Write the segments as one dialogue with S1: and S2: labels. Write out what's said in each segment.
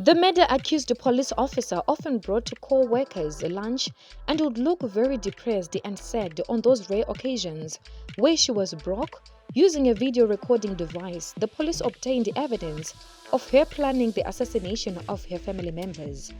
S1: The murder-accused police officer often brought to co-workers lunch and would look very depressed and sad on those rare occasions where she was broke. Using a video recording device, the police obtained evidence of her planning the assassination of her family members.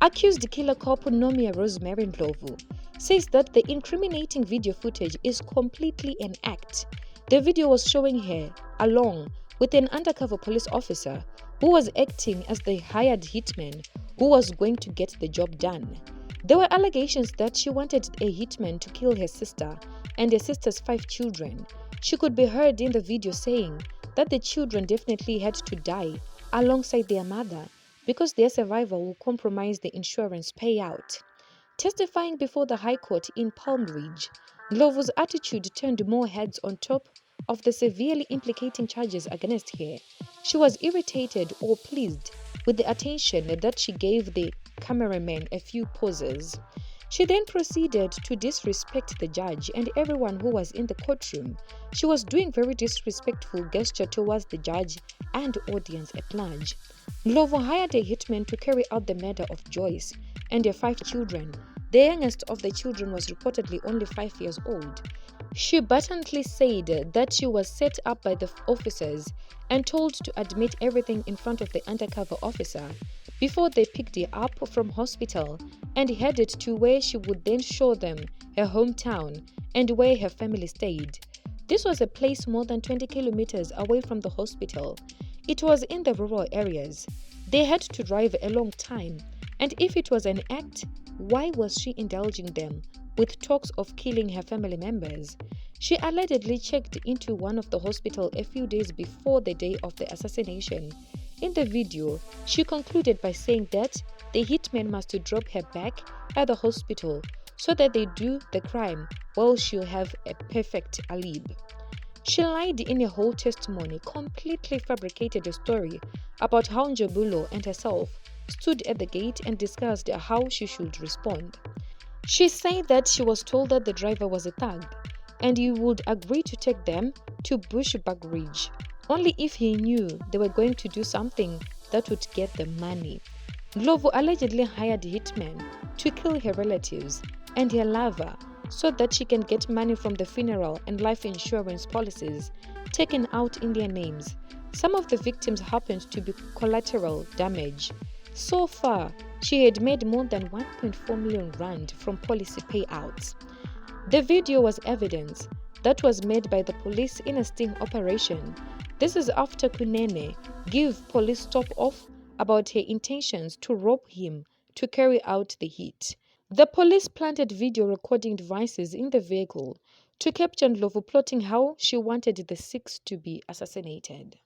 S1: Accused killer cop Rosemary Ndlovu says that the incriminating video footage is completely an act. The video was showing her along with an undercover police officer who was acting as the hired hitman who was going to get the job done. There were allegations that she wanted a hitman to kill her sister and her sister's 5 children. She could be heard in the video saying that the children definitely had to die alongside their mother because their survival will compromise the insurance payout. Testifying before the High Court in Palm Ridge, Ndlovu's attitude turned more heads on top of the severely implicating charges against her. She was irritated or pleased with the attention that she gave the cameraman a few poses. She then proceeded to disrespect the judge and everyone who was in the courtroom. She was doing very disrespectful gesture towards the judge and audience at large. Ndlovu hired a hitman to carry out the murder of Joyce and her 5 children. The youngest of the children was reportedly only 5 years old. She blatantly said that she was set up by the officers and told to admit everything in front of the undercover officer before they picked her up from hospital and headed to where she would then show them her hometown and where her family stayed. This was a place more than 20 kilometers away from the hospital. It was in the rural areas. They had to drive a long time, and if it was an act, why was she indulging them with talks of killing her family members? She allegedly checked into one of the hospitals a few days before the day of the assassination. In the video, she concluded by saying that the hitman must drop her back at the hospital so that they do the crime while she'll have a perfect alibi. She lied in a whole testimony, completely fabricated a story about how Ndlovu and herself stood at the gate and discussed how she should respond. She said that she was told that the driver was a thug and he would agree to take them to Bushbuck Ridge only if he knew they were going to do something that would get them money. Ndlovu allegedly hired hitmen to kill her relatives and her lover so that she can get money from the funeral and life insurance policies taken out in their names. Some of the victims happened to be collateral damage. So far, she had made more than 1.4 million rand from policy payouts. The video was evidence that was made by the police in a sting operation. This is after Kunene gave police stop off about her intentions to rob him to carry out the hit. The police planted video recording devices in the vehicle to capture Ndlovu plotting how she wanted the 6 to be assassinated.